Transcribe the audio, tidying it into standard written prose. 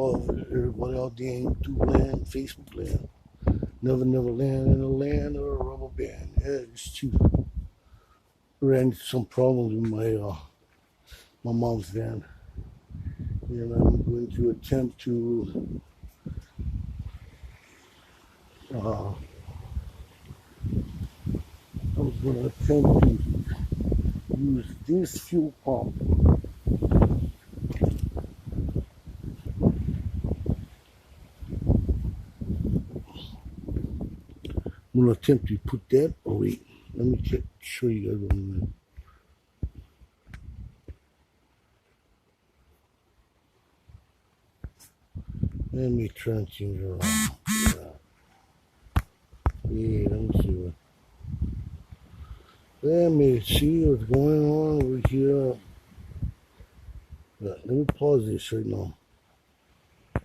love everybody out there in YouTube land, Facebook land. Never land in the land of a rubber band. Yeah, it's too. Ran into some problems with my mom's van. And I'm going to attempt to use this fuel pump. I'm going to attempt to put that. Oh wait, let me show you guys what I'm doing. Let me try and change it around. Yeah, let me see what. Let me see what's going on over here. Let me pause this right now.